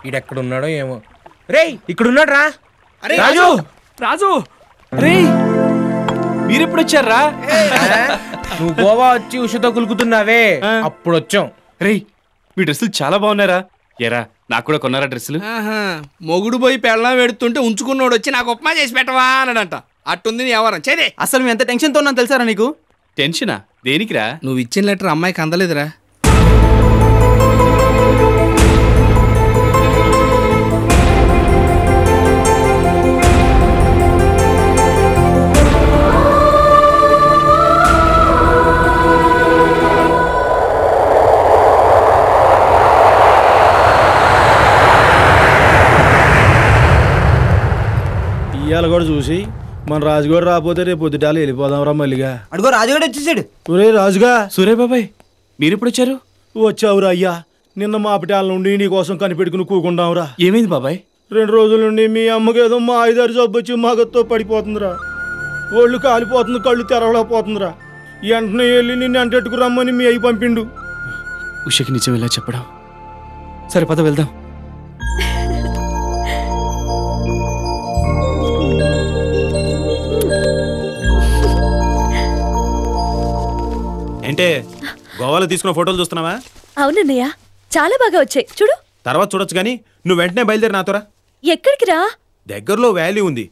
ఈడెక్కడున్నాడో ఏమో. రేయ్ ఇక్కడున్నాడు రా. రాజు రాజు రే మీరెప్పుడు వచ్చారా? నువ్వు గోవా వచ్చి ఉషతో కులుకుతున్నావే అప్పుడు వచ్చాం. రే మీ డ్రెస్సులు చాలా బాగున్నారా? ఎరా నాకు కూడా కొన్నారా డ్రెస్సులు? మొగుడు పోయి పెళ్ళం పెడుతుంటే ఉంచుకున్నోడు వచ్చి నాకు ఉప్మా చేసి పెట్టవా అన్నాడంట. అట్టుంది నీ ఎవరం చేదే. అసలు మేము ఎంత టెన్షన్తో ఉన్నాం తెలుసారా నీకు? టెన్షనా దేనికిరా? నువ్వు ఇచ్చిన లెటర్ అమ్మాయికి అందలేదురా. ఇవాళ కూడా చూసి మన రాజుగారు రాకపోతే రేపు పొద్దుటాలు వెళ్ళిపోదాం రా మల్లిగా. అడుగో రాజుగారు వచ్చేసాడు. ఒరే రాజుగా. సూర్య బాబాయ్ మీరెప్పుడు వచ్చారు? వచ్చావురా అయ్యా. నిన్న మాపిటాల నుండి నీ కోసం కనిపెట్టుకుని కూకుండావురా. ఏమైంది బాబాయ్? 2 రోజుల నుండి మీ అమ్మకి ఏదో మా 5-6 జబ్బు వచ్చి మగతో పడిపోతుందిరా. ఒళ్ళు కాలిపోతుంది, కళ్ళు తెరవలేకపోతుందిరా. వెంటనే వెళ్ళి నిన్ను అంటెట్టుకు రమ్మని మీ అయ్యి పంపిండు. ఉషకి నిజం ఇలా చెప్పడం. సరే పద వెళ్దాం. అంటే గోవాలో తీసుకున్న ఫోటోలు చూస్తున్నావా? అవునన్నయ్య చాలా బాగా వచ్చాయి చూడు. తర్వాత చూడొచ్చు కానీ నువ్వు వెంటనే బయలుదేరి నాతోరా. ఎక్కడికి రా? దగ్గరలో వ్యాలీ ఉంది,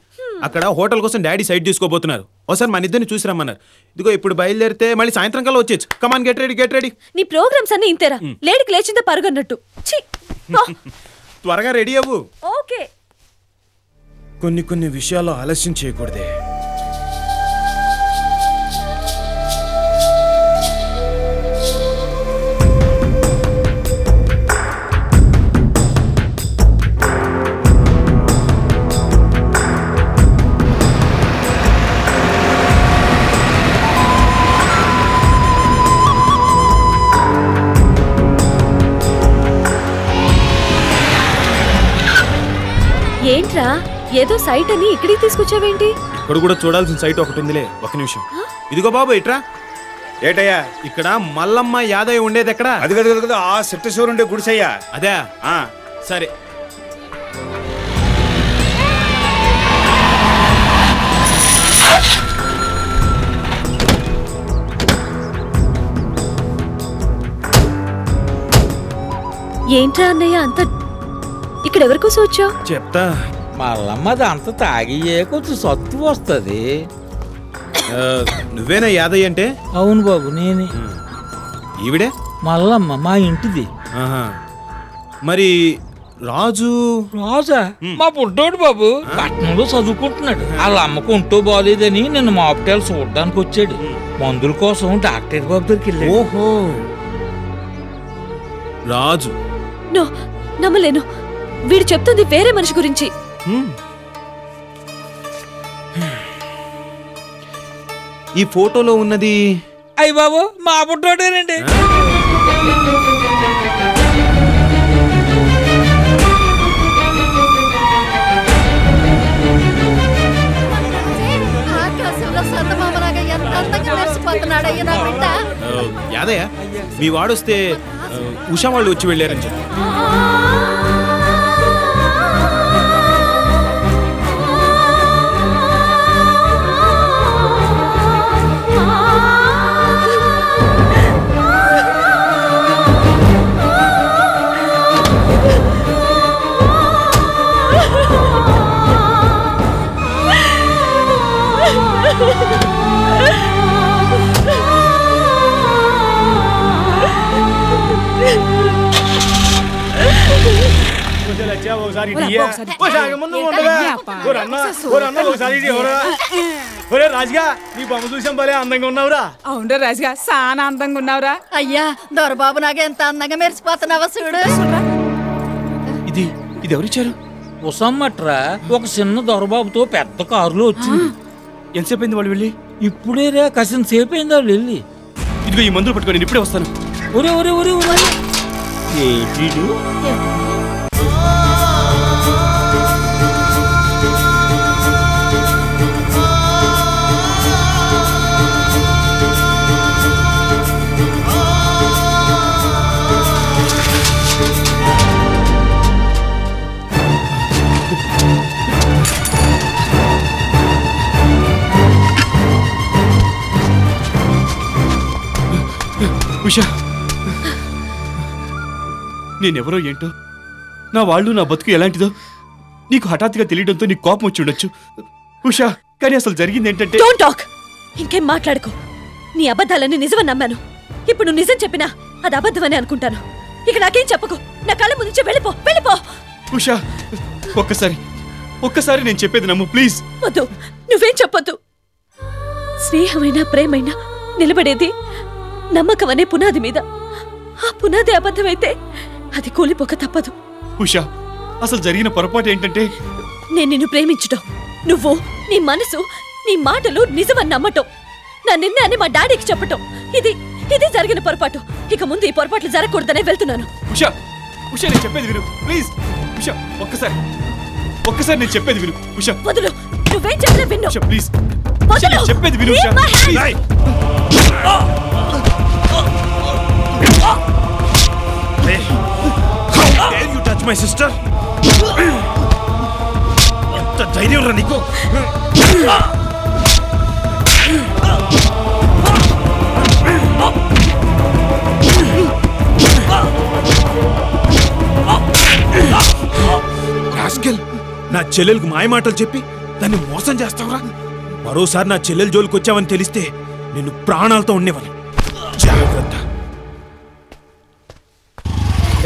అక్కడ హోటల్ కోసం డాడీ సైట్ తీసుకోబోతున్నారు. ఒకసారి మన ఇద్దరిని చూసి రమ్మన్నారు. ఇదిగో ఇప్పుడు బయలుదేరితే మళ్ళీ సాయంత్రం కల్లా వచ్చేచ్చు. Come on get ready get ready. నీ ప్రోగ్రామ్స్ అన్ని ఇంతేరా, లేడికి లేచిందో పరుగన్నట్టు. త్వరగా రెడీ అవ్వు. ఓకే. కొన్ని విషయాలు ఆలస్యం చేయకూడదే. ఏంట్రా ఏదో సైట్ అని ఇక్కడికి తీసుకొచ్చావేంటి? ఇక్కడ కూడా చూడాల్సిన సైట్ ఒకటి ఉందిలే. ఒక నిమిషం. ఇదిగో బాబు ఇట్రా. ఏటయ్యా? ఇక్కడ మల్లమ్మ యాదయ్య ఉండేది ఎక్కడ? అది కదా ఆ సెట్టేశ్వరు ఉండే గుడిసయ్యా. అదే సరే. ఏంట్రా అన్నయ్య అంత ఇక్కడ ఎవరి కోసం వచ్చావు? చెప్తా. మల్లమ్మది అంత తాగియే కొంచెం సత్తు వస్తుంది. నువ్వేనా యాదయ్య అంటే? అవును బాబు నేనే. ఈవిడే మల్లమ్మ మా ఇంటిది. మరి రాజు? రాజా మా పుట్టోడు బాబు పట్టణంలో చదువుకుంటున్నాడు. వాళ్ళ అమ్మకు ఉంటూ బాగాలేదని నిన్న మా హాస్పిటల్ చూడడానికి వచ్చాడు. మందుల కోసం డాక్టర్ బాబు దగ్గరికి వెళ్ళాడు. ఓహో రాజు. నో నమ్మలేను, వీడు చెప్తుంది వేరే మనిషి గురించి. ఈ ఫోటోలో ఉన్నది అయ్య బాబు మా పుట్టోడేనండి. యాదయ్య మీ వాడొస్తే ఉషా వాళ్ళు వచ్చి వెళ్ళారని చెప్పి. రాజుగా నీ బొమ్మ చూసాం భలే అందంగా ఉన్నావురా. అవునరా రాజుగా చాలా అందంగా ఉన్నావురా. అయ్యా దొరబాబు నాగా ఎంత అందంగా మెరిసిపోతున్నావా చూడు. ఇది ఎవరిచ్చారు? ఉసమ్మట్రా ఒక చిన్న దొరబాబుతో పెద్ద కారులో వచ్చింది. ఎంతసేపు అయింది వాళ్ళు వెళ్ళి? ఇప్పుడే రా కసిన సేపు అయింది వాళ్ళు వెళ్ళి. ఇదిగో ఈ మందులు పట్టుకొని ఇప్పుడే వస్తాను. ఒరే ఒరే ఒరే ఒరే ఏంటి ఉషా, నేనెవరో ఏంటో, నా వాళ్ళు నా బతుకు ఎలాంటిదో నీకు హఠాత్తుగా తెలియడంతో నీకు కోపం వచ్చి ఉండొచ్చు ఉషా. కానీ అసలు జరిగింది ఏంటంటే... డోంట్ టాక్. ఇంకేం మాట్లాడుకో. నీ అబద్ధాలన్నీ నిజమని నమ్మాను. ఇప్పుడు నువ్వు నిజం చెప్పినా అది అబద్ధమని అనుకుంటాను. ఇక నాకేం చెప్పకు. నా కళ్ళ ముందు వెళ్ళిపో, వెళ్ళిపో. ఉషా, ఒక్కసారి నేను చెప్పేది నమ్ము ప్లీజ్. వద్దు, నువ్వేం చెప్పొద్దు. స్నేహమైనా ప్రేమైనా నిలబడేది నమ్మకం అనే పునాది మీద. ఆ పునాది అబద్ధమైతే అది కూలిపోక తప్పదు. ఉషా, అసలు జరిగిన పొరపాటు ఏంటంటే... నేను నిన్ను ప్రేమించటం, నువ్వు నీ మనసు నీ మాటలు నిజమని నమ్మటం, నా నిర్ణయాన్ని మా డాడీకి చెప్పటం, ఇది జరిగిన పొరపాటు. ఇక ముందు ఈ పొరపాట్లు జరగకూడదనే వెళ్తున్నాను. ఉషా, నేను చెప్పేది విను ప్లీజ్. ఉషా, ఒక్కసారి నేను చెప్పేది విను. ఉషా, వదులు. నువ్వేం చెప్పినా విను. ఉషా ప్లీజ్, చెప్పేది విను. Usha please. How dare you touch my sister? ఎంత ధైర్యం రా నీకు? రాస్కెల్, నా చెల్లెలకు మాయ మాటలు చెప్పి దాన్ని మోసం చేస్తావురా? మరోసారి నా చెల్లెలు జోలికి వచ్చావని తెలిస్తే నిన్ను ప్రాణాలతో ఉండేవాని. జాగ్రత్త.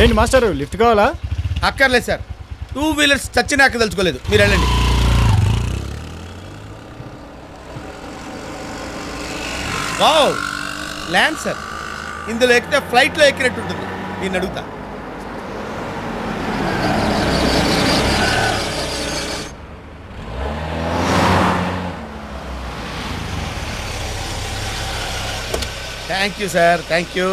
ఏంటి మాస్టర్, లిఫ్ట్ కావాలా? అక్కర్లేదు సార్, 2 వీలర్స్ చచ్చినాక తెలుసుకోలేదు. మీరు వెళ్ళండి. Wow, land sir. ఇందులో ఎక్కితే ఫ్లైట్లో ఎక్కినట్టు ఉంటుంది. నేను అడుగుతా. Thank you sir, thank you.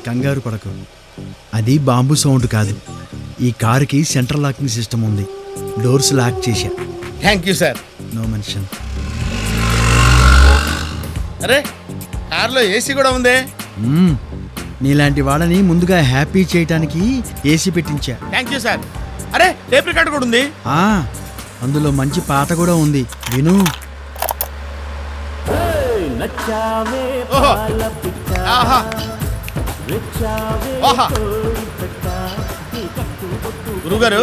కంగారు పడకు, అది బాంబు సౌండ్ కాదు. ఈ కారుకి సెంట్రల్ లాకింగ్ సిస్టమ్ ఉంది. డోర్స్ లాక్ చేశా. Thank you sir. No mention. అరే, కార్లో ఏసీ కూడా ఉంది. నీలాంటి వాళ్ళని ముందుగా హ్యాపీ చేయటానికి ఏసీ పెట్టించా. Thank you sir. అరే, టేప్ రికార్డర్ కూడా ఉంది. అందులో మంచి పాట కూడా ఉంది, విను. గురుగారు,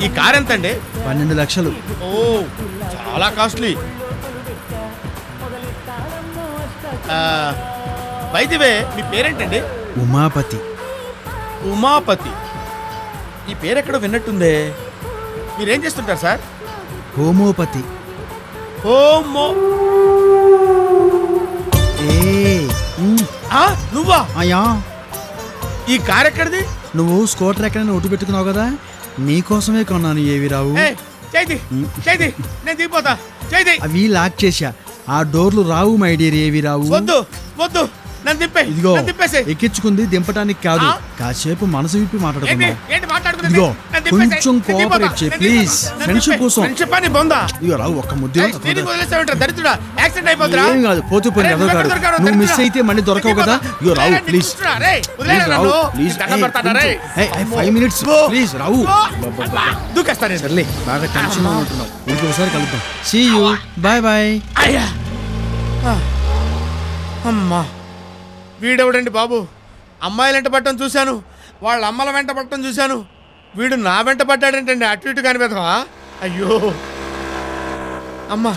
ఈ కార్ ఎంత అండి? 12 లక్షలు. ఓ, చాలా కాస్ట్లీ. వైద్యవే, మీ పేరేంటండి? ఉమాపతి. ఉమాపతి. ఈ పేరెక్కడో విన్నట్టుందే. మీరేం చేస్తుంటారు సార్? హోమోపతి. నువ్వా? అయ్యా, ఈ కార్ ఎక్కడిది? నువ్వు స్కూటర్ ఎక్కడైనా ఒట్టు పెట్టుకున్నావు కదా, నీకోసమే కొన్నాను. ఏవి రావు. నేను దిగిపోతా. అవి లాక్ చేశా. ఆ డోర్లు రావు మై డియర్, ఏవి రావు. వద్దు వద్దు, ఇదిగో ఎక్కించుకుంది దింపడానికి కాదు, కాసేపు మనసు విప్పి మాట్లాడుకుందాం. ఇదిగో కొంచెం కోఆపరేట్ చేయి ప్లీజ్, ఫ్రెండ్షిప్ కోసం. ఇదిగో రావు, ఒక్క ముద్దు. ఏం కాదు, పోతూ పోయి ఎవరో కాదు. నువ్వు మిస్ అయితే మళ్ళీ దొరకవు కదా. ఇదిగో Rao please, Rao please. 5 minutes please Rao. సర్లే, బాగా టెన్షన్ ఉంటున్నావు. ఇంకోసారి కలుద్దాం. See you, bye bye. అమ్మా, వీడెవడండి బాబు? అమ్మాయిలు వెంట పట్టడం చూశాను, వాళ్ళ అమ్మల వెంట పట్టడం చూశాను. వీడు నా వెంట పట్టాడంటండి. అటు ఇటు కనిపెడతావా? అయ్యో అమ్మా.